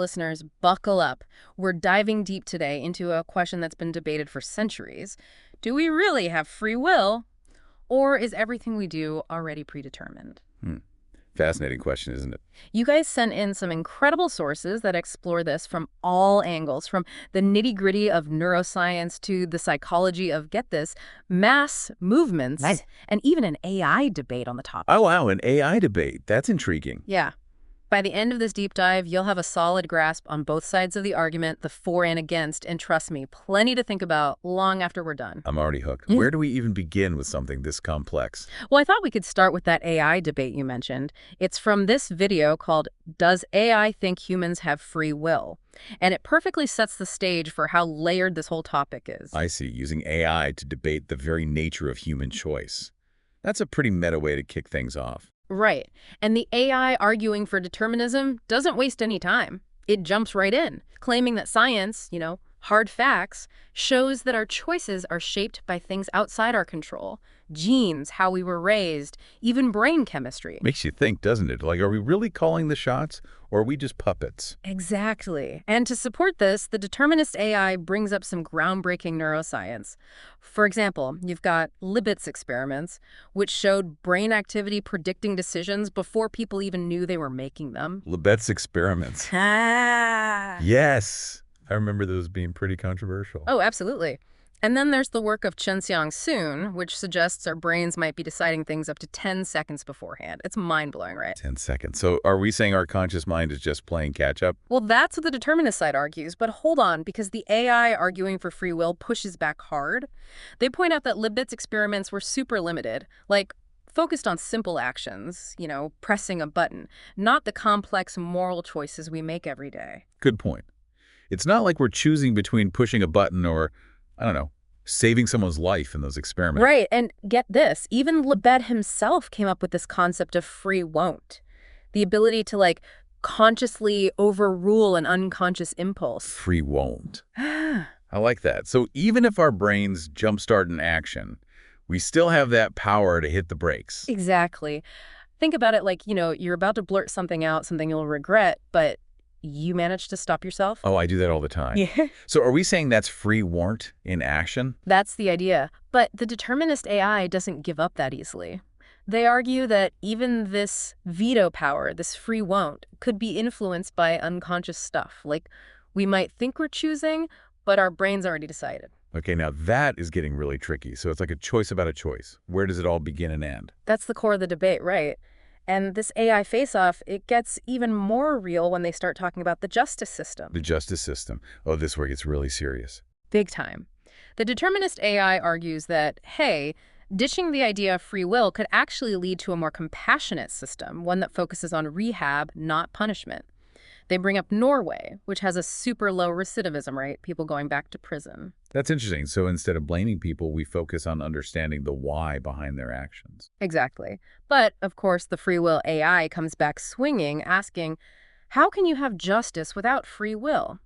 Listeners, buckle up. We're diving deep today into a question that's been debated for centuries. Do we really have free will, or is everything we do already predetermined? Fascinating question, isn't it? You guys sent in some incredible sources that explore this from all angles, from the nitty-gritty of neuroscience to the psychology of, get this, mass movements, Nice. and even an AI debate on the topic. Oh, wow, an AI debate. That's intriguing. Yeah. By the end of this deep dive, you'll have a solid grasp on both sides of the argument, the for and against, and trust me, plenty to think about long after we're done. I'm already hooked. Where do we even begin with something this complex? Well, I thought we could start with that AI debate you mentioned. It's from this video called Does AI Think Humans Have Free Will? And it perfectly sets the stage for how layered this whole topic is. I see, using AI to debate the very nature of human choice. That's a pretty meta way to kick things off. Right. And the AI arguing for determinism doesn't waste any time. It jumps right in, claiming that science, hard facts, shows that our choices are shaped by things outside our control. Genes, how we were raised, even brain chemistry. Makes you think, doesn't it? Like, are we really calling the shots, or are we just puppets? Exactly. And to support this, the determinist AI brings up some groundbreaking neuroscience. For example, you've got Libet's experiments, which showed brain activity predicting decisions before people even knew they were making them. Libet's experiments. Yes. I remember those being pretty controversial. Oh, absolutely. And then there's the work of Chen-Xiang Sun, which suggests our brains might be deciding things up to 10 seconds beforehand. It's mind-blowing, right? 10 seconds. So are we saying our conscious mind is just playing catch-up? Well, that's what the determinist side argues, but hold on, because the AI arguing for free will pushes back hard. They point out that Libet's experiments were super limited, like focused on simple actions, pressing a button, not the complex moral choices we make every day. Good point. It's not like we're choosing between pushing a button or, I don't know, saving someone's life in those experiments. Right, and get this, even Libet himself came up with this concept of free won't. The ability to, consciously overrule an unconscious impulse. Free won't. I like that. So even if our brains jumpstart an action, we still have that power to hit the brakes. Exactly. Think about it like, you're about to blurt something out, something you'll regret, but you manage to stop yourself? Oh, I do that all the time. Yeah. So are we saying that's free warrant in action? That's the idea. But the determinist AI doesn't give up that easily. They argue that even this veto power, this free won't, could be influenced by unconscious stuff. Like, we might think we're choosing, but our brain's already decided. Okay, now that is getting really tricky. So it's like a choice about a choice. Where does it all begin and end? That's the core of the debate, right? And this AI face-off, it gets even more real when they start talking about the justice system. The justice system. Oh, this is where it gets really serious. Big time. The determinist AI argues that, hey, ditching the idea of free will could actually lead to a more compassionate system, one that focuses on rehab, not punishment. They bring up Norway, which has a super low recidivism rate, people going back to prison. That's interesting. So instead of blaming people, we focus on understanding the why behind their actions. Exactly. But, of course, the free will AI comes back swinging, asking, how can you have justice without free will?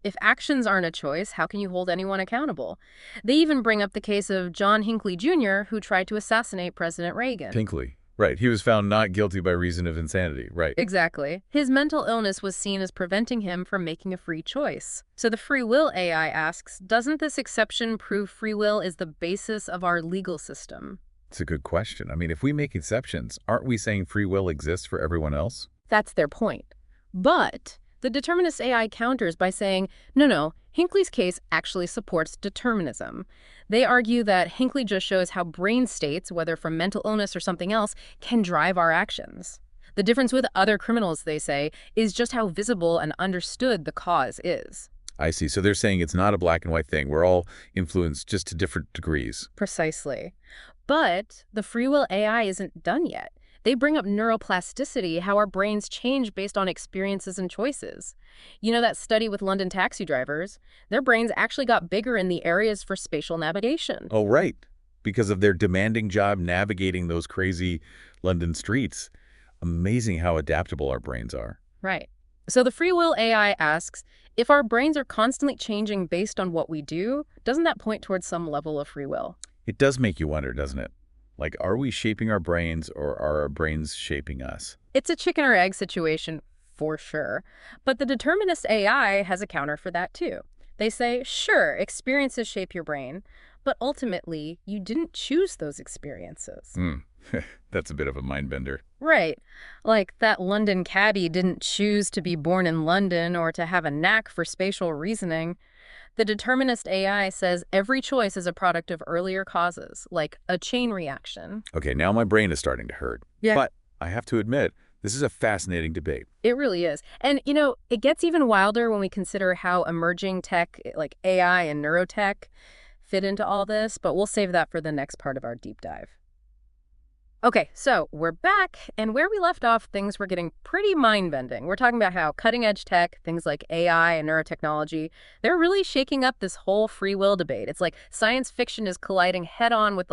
If actions aren't a choice, how can you hold anyone accountable? They even bring up the case of John Hinckley Jr., who tried to assassinate President Reagan. Hinckley. Right. He was found not guilty by reason of insanity. Right. Exactly. His mental illness was seen as preventing him from making a free choice. So the free will AI asks, doesn't this exception prove free will is the basis of our legal system? It's a good question. I mean, if we make exceptions, aren't we saying free will exists for everyone else? That's their point. But the determinist AI counters by saying, no, Hinckley's case actually supports determinism. They argue that Hinckley just shows how brain states, whether from mental illness or something else, can drive our actions. The difference with other criminals, they say, is just how visible and understood the cause is. I see. So they're saying it's not a black and white thing. We're all influenced just to different degrees. Precisely. But the free will AI isn't done yet. They bring up neuroplasticity, how our brains change based on experiences and choices. You know that study with London taxi drivers? Their brains actually got bigger in the areas for spatial navigation. Oh, right. Because of their demanding job navigating those crazy London streets. Amazing how adaptable our brains are. Right. So the free will AI asks, if our brains are constantly changing based on what we do, doesn't that point towards some level of free will? It does make you wonder, doesn't it? Like, are we shaping our brains or are our brains shaping us? It's a chicken or egg situation for sure. But the determinist AI has a counter for that too. They say, sure, experiences shape your brain, but ultimately, you didn't choose those experiences. Hmm. That's a bit of a mind bender. Right. Like that London cabbie didn't choose to be born in London or to have a knack for spatial reasoning. The determinist AI says every choice is a product of earlier causes, like a chain reaction. Okay, now my brain is starting to hurt. Yeah. But I have to admit, this is a fascinating debate. It really is. And, it gets even wilder when we consider how emerging tech, like AI and neurotech, fit into all this, but we'll save that for the next part of our deep dive. Okay, so we're back, and where we left off, things were getting pretty mind-bending. We're talking about how cutting-edge tech, things like AI and neurotechnology, they're really shaking up this whole free will debate. It's like science fiction is colliding head-on with,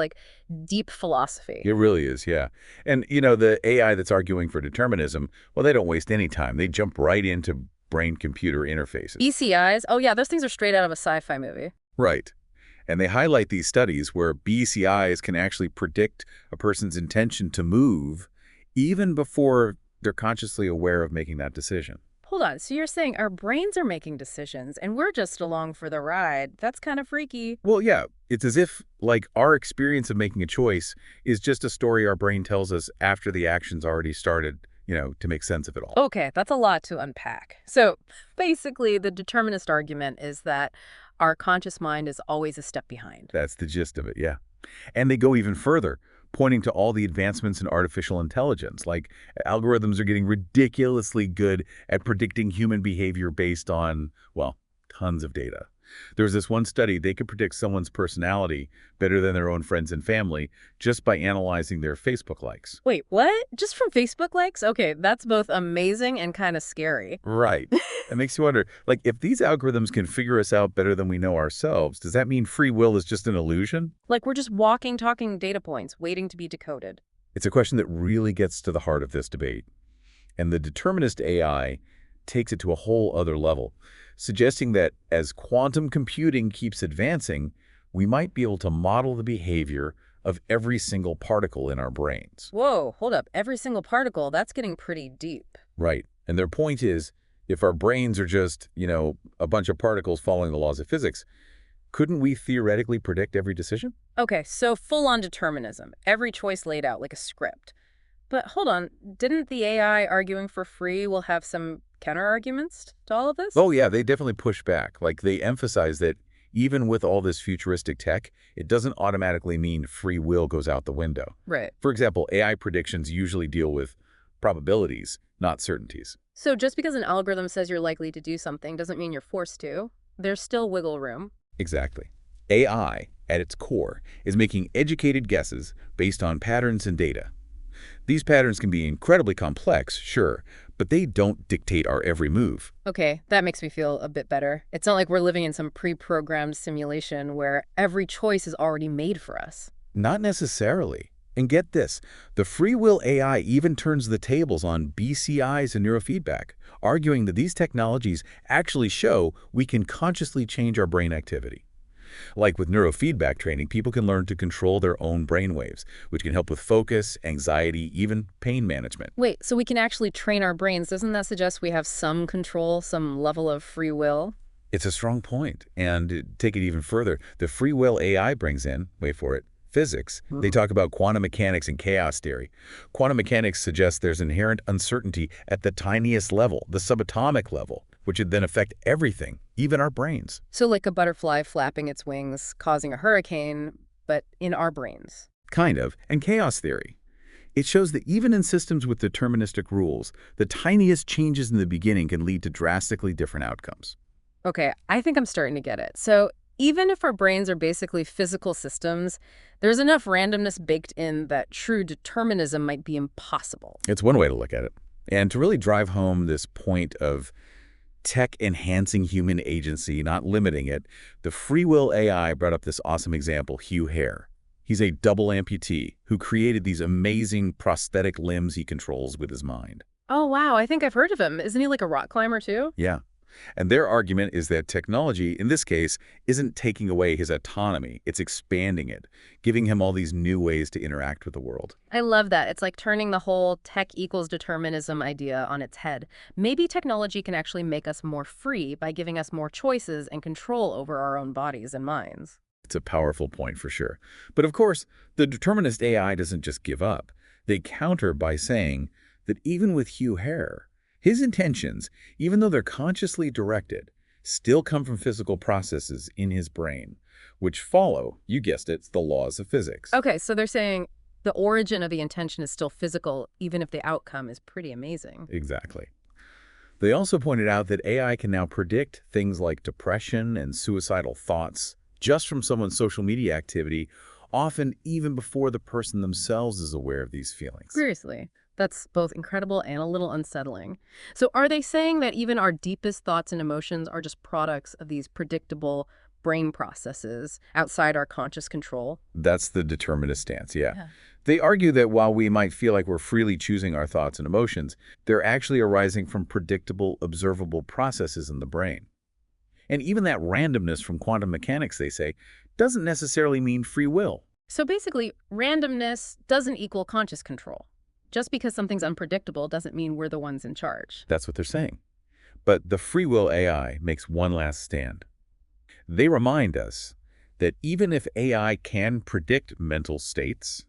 deep philosophy. It really is, yeah. And, the AI that's arguing for determinism, well, they don't waste any time. They jump right into brain-computer interfaces. BCIs? Oh, yeah, those things are straight out of a sci-fi movie. Right. And they highlight these studies where BCIs can actually predict a person's intention to move even before they're consciously aware of making that decision. Hold on, so you're saying our brains are making decisions and we're just along for the ride. That's kind of freaky. Well, yeah, it's as if, our experience of making a choice is just a story our brain tells us after the action's already started, to make sense of it all. Okay, that's a lot to unpack. So basically, the determinist argument is that our conscious mind is always a step behind. That's the gist of it, yeah. And they go even further, pointing to all the advancements in artificial intelligence, like algorithms are getting ridiculously good at predicting human behavior based on, well, tons of data. There was this one study, they could predict someone's personality better than their own friends and family just by analyzing their Facebook likes. Wait, what? Just from Facebook likes? Okay, that's both amazing and kind of scary. Right. It makes you wonder, if these algorithms can figure us out better than we know ourselves, does that mean free will is just an illusion? Like we're just walking, talking data points, waiting to be decoded. It's a question that really gets to the heart of this debate. And the determinist AI takes it to a whole other level, suggesting that as quantum computing keeps advancing, we might be able to model the behavior of every single particle in our brains. Whoa, hold up. Every single particle, that's getting pretty deep. Right. And their point is, if our brains are just, a bunch of particles following the laws of physics, couldn't we theoretically predict every decision? Okay, so full-on determinism. Every choice laid out like a script. But hold on, didn't the AI arguing for free will have some counter-arguments to all of this? Oh, yeah, they definitely push back. They emphasize that even with all this futuristic tech, it doesn't automatically mean free will goes out the window. Right. For example, AI predictions usually deal with probabilities, not certainties. So just because an algorithm says you're likely to do something doesn't mean you're forced to. There's still wiggle room. Exactly. AI, at its core, is making educated guesses based on patterns and data. These patterns can be incredibly complex, sure, but they don't dictate our every move. Okay, that makes me feel a bit better. It's not like we're living in some pre-programmed simulation where every choice is already made for us. Not necessarily. And get this, the free will AI even turns the tables on BCIs and neurofeedback, arguing that these technologies actually show we can consciously change our brain activity. Like with neurofeedback training, people can learn to control their own brainwaves, which can help with focus, anxiety, even pain management. Wait, so we can actually train our brains. Doesn't that suggest we have some control, some level of free will? It's a strong point. And take it even further, the free will AI brings in, wait for it, physics. They talk about quantum mechanics and chaos theory. Quantum mechanics suggests there's inherent uncertainty at the tiniest level, the subatomic level, which would then affect everything, even our brains. So like a butterfly flapping its wings, causing a hurricane, but in our brains. Kind of. And chaos theory. It shows that even in systems with deterministic rules, the tiniest changes in the beginning can lead to drastically different outcomes. Okay, I think I'm starting to get it. So even if our brains are basically physical systems, there's enough randomness baked in that true determinism might be impossible. It's one way to look at it. And to really drive home this point of tech enhancing human agency, not limiting it, the free will AI brought up this awesome example, Hugh Hare. He's a double amputee who created these amazing prosthetic limbs he controls with his mind. Oh, wow, I think I've heard of him. Isn't he like a rock climber too? Yeah. And their argument is that technology, in this case, isn't taking away his autonomy. It's expanding it, giving him all these new ways to interact with the world. I love that. It's like turning the whole tech equals determinism idea on its head. Maybe technology can actually make us more free by giving us more choices and control over our own bodies and minds. It's a powerful point for sure. But of course, the determinist AI doesn't just give up. They counter by saying that even with Hugh Hare, his intentions, even though they're consciously directed, still come from physical processes in his brain, which follow, you guessed it, the laws of physics. Okay, so they're saying the origin of the intention is still physical, even if the outcome is pretty amazing. Exactly. They also pointed out that AI can now predict things like depression and suicidal thoughts just from someone's social media activity, often even before the person themselves is aware of these feelings. Seriously. That's both incredible and a little unsettling. So are they saying that even our deepest thoughts and emotions are just products of these predictable brain processes outside our conscious control? That's the determinist stance, yeah. Yeah. They argue that while we might feel like we're freely choosing our thoughts and emotions, they're actually arising from predictable, observable processes in the brain. And even that randomness from quantum mechanics, they say, doesn't necessarily mean free will. So basically, randomness doesn't equal conscious control. Just because something's unpredictable doesn't mean we're the ones in charge. That's what they're saying. But the free will AI makes one last stand. They remind us that even if AI can predict mental states,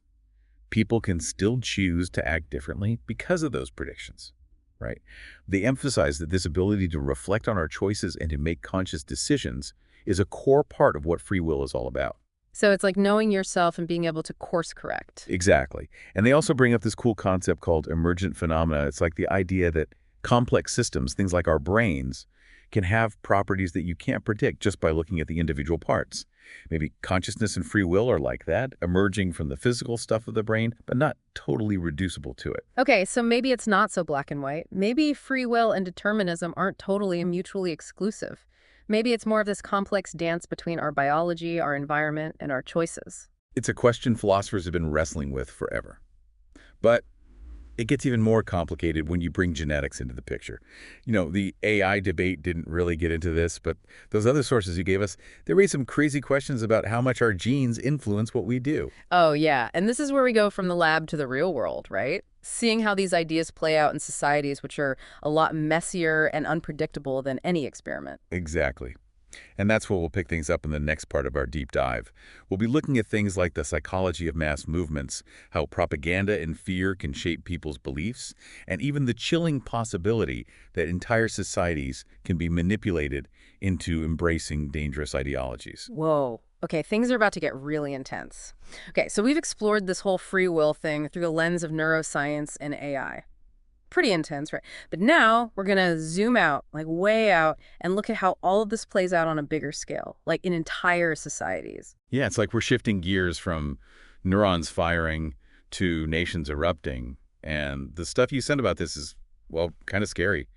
people can still choose to act differently because of those predictions, right? They emphasize that this ability to reflect on our choices and to make conscious decisions is a core part of what free will is all about. So it's like knowing yourself and being able to course correct. Exactly. And they also bring up this cool concept called emergent phenomena. It's like the idea that complex systems, things like our brains, can have properties that you can't predict just by looking at the individual parts. Maybe consciousness and free will are like that, emerging from the physical stuff of the brain, but not totally reducible to it. Okay, so maybe it's not so black and white. Maybe free will and determinism aren't totally mutually exclusive. Maybe it's more of this complex dance between our biology, our environment, and our choices. It's a question philosophers have been wrestling with forever. But it gets even more complicated when you bring genetics into the picture. You know, the AI debate didn't really get into this, but those other sources you gave us, they raised some crazy questions about how much our genes influence what we do. Oh, yeah. And this is where we go from the lab to the real world, right? Seeing how these ideas play out in societies which are a lot messier and unpredictable than any experiment. Exactly. And that's where we'll pick things up in the next part of our deep dive. We'll be looking at things like the psychology of mass movements, how propaganda and fear can shape people's beliefs, and even the chilling possibility that entire societies can be manipulated into embracing dangerous ideologies. Whoa. Okay, things are about to get really intense. Okay, so we've explored this whole free will thing through the lens of neuroscience and AI. Pretty intense, right? But now we're going to zoom out, like way out, and look at how all of this plays out on a bigger scale, like in entire societies. Yeah, it's like we're shifting gears from neurons firing to nations erupting. And the stuff you sent about this is, well, kind of scary.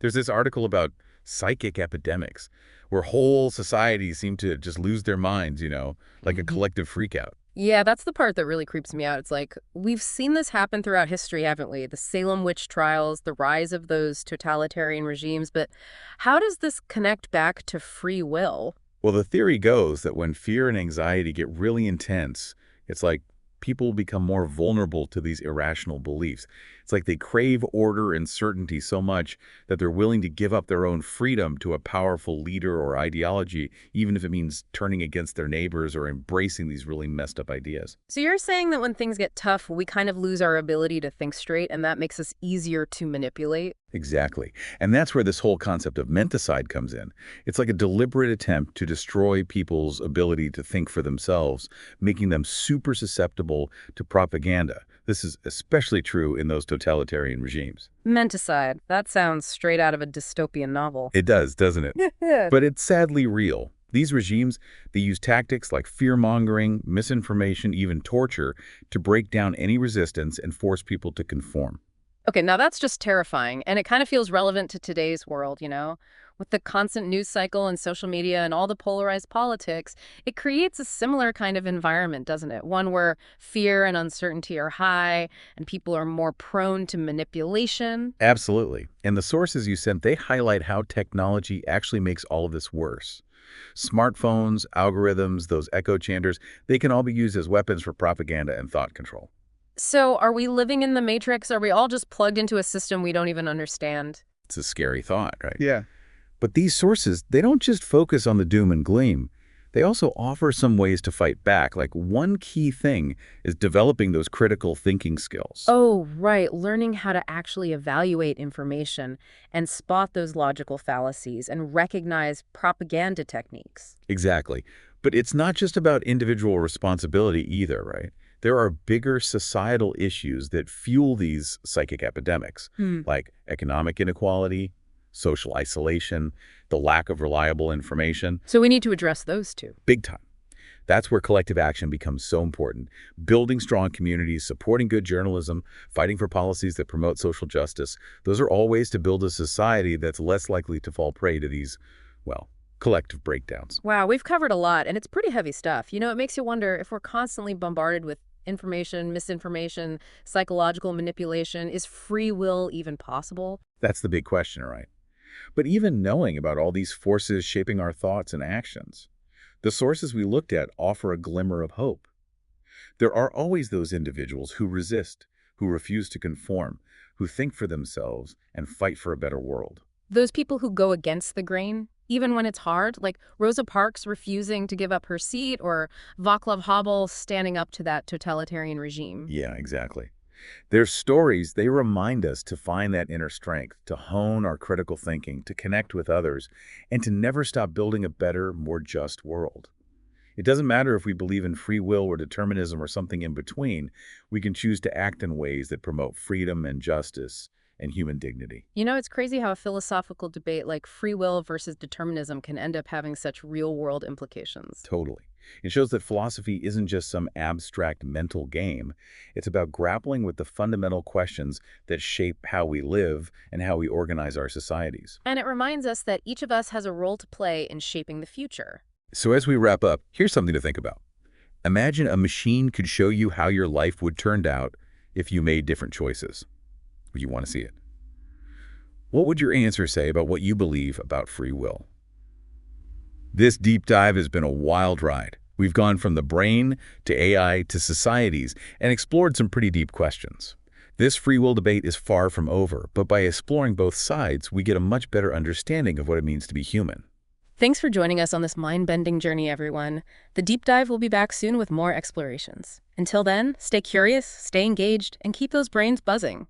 There's this article about psychic epidemics where whole societies seem to just lose their minds, like a collective freakout. Yeah, that's the part that really creeps me out. It's like, we've seen this happen throughout history, haven't we? The Salem witch trials, the rise of those totalitarian regimes. But how does this connect back to free will? Well, the theory goes that when fear and anxiety get really intense, it's like people become more vulnerable to these irrational beliefs. It's like they crave order and certainty so much that they're willing to give up their own freedom to a powerful leader or ideology, even if it means turning against their neighbors or embracing these really messed up ideas. So you're saying that when things get tough, we kind of lose our ability to think straight, and that makes us easier to manipulate? Exactly. And that's where this whole concept of menticide comes in. It's like a deliberate attempt to destroy people's ability to think for themselves, making them super susceptible to propaganda. This is especially true in those totalitarian regimes. Menticide. That sounds straight out of a dystopian novel. It does, doesn't it? But it's sadly real. These regimes, they use tactics like fear-mongering, misinformation, even torture to break down any resistance and force people to conform. Okay, now that's just terrifying, and it kind of feels relevant to today's world, With the constant news cycle and social media and all the polarized politics, it creates a similar kind of environment, doesn't it? One where fear and uncertainty are high, and people are more prone to manipulation. Absolutely. And the sources you sent, they highlight how technology actually makes all of this worse. Smartphones, algorithms, those echo chambers, they can all be used as weapons for propaganda and thought control. So, are we living in the Matrix? Are we all just plugged into a system we don't even understand? It's a scary thought, right? Yeah. But these sources, they don't just focus on the doom and gloom. They also offer some ways to fight back. Like one key thing is developing those critical thinking skills. Oh, right. Learning how to actually evaluate information and spot those logical fallacies and recognize propaganda techniques. Exactly. But it's not just about individual responsibility either, right? There are bigger societal issues that fuel these psychic epidemics, Hmm. like economic inequality, social isolation, the lack of reliable information. So we need to address those too. Big time. That's where collective action becomes so important. Building strong communities, supporting good journalism, fighting for policies that promote social justice. Those are all ways to build a society that's less likely to fall prey to these, well, collective breakdowns. Wow, we've covered a lot, and it's pretty heavy stuff. It makes you wonder if we're constantly bombarded with information, misinformation, psychological manipulation. Is free will even possible? That's the big question, right? But even knowing about all these forces shaping our thoughts and actions, the sources we looked at offer a glimmer of hope. There are always those individuals who resist, who refuse to conform, who think for themselves and fight for a better world. Those people who go against the grain, even when it's hard, like Rosa Parks refusing to give up her seat or Václav Havel standing up to that totalitarian regime. Yeah, exactly. Their stories, they remind us to find that inner strength, to hone our critical thinking, to connect with others, and to never stop building a better, more just world. It doesn't matter if we believe in free will or determinism or something in between. We can choose to act in ways that promote freedom and justice and human dignity. It's crazy how a philosophical debate like free will versus determinism can end up having such real-world implications. Totally. It shows that philosophy isn't just some abstract mental game. It's about grappling with the fundamental questions that shape how we live and how we organize our societies. And it reminds us that each of us has a role to play in shaping the future. So as we wrap up, here's something to think about. Imagine a machine could show you how your life would turn out if you made different choices. Would you want to see it? What would your answer say about what you believe about free will? This deep dive has been a wild ride. We've gone from the brain to AI to societies and explored some pretty deep questions. This free will debate is far from over, but by exploring both sides, we get a much better understanding of what it means to be human. Thanks for joining us on this mind-bending journey, everyone. The deep dive will be back soon with more explorations. Until then, stay curious, stay engaged, and keep those brains buzzing.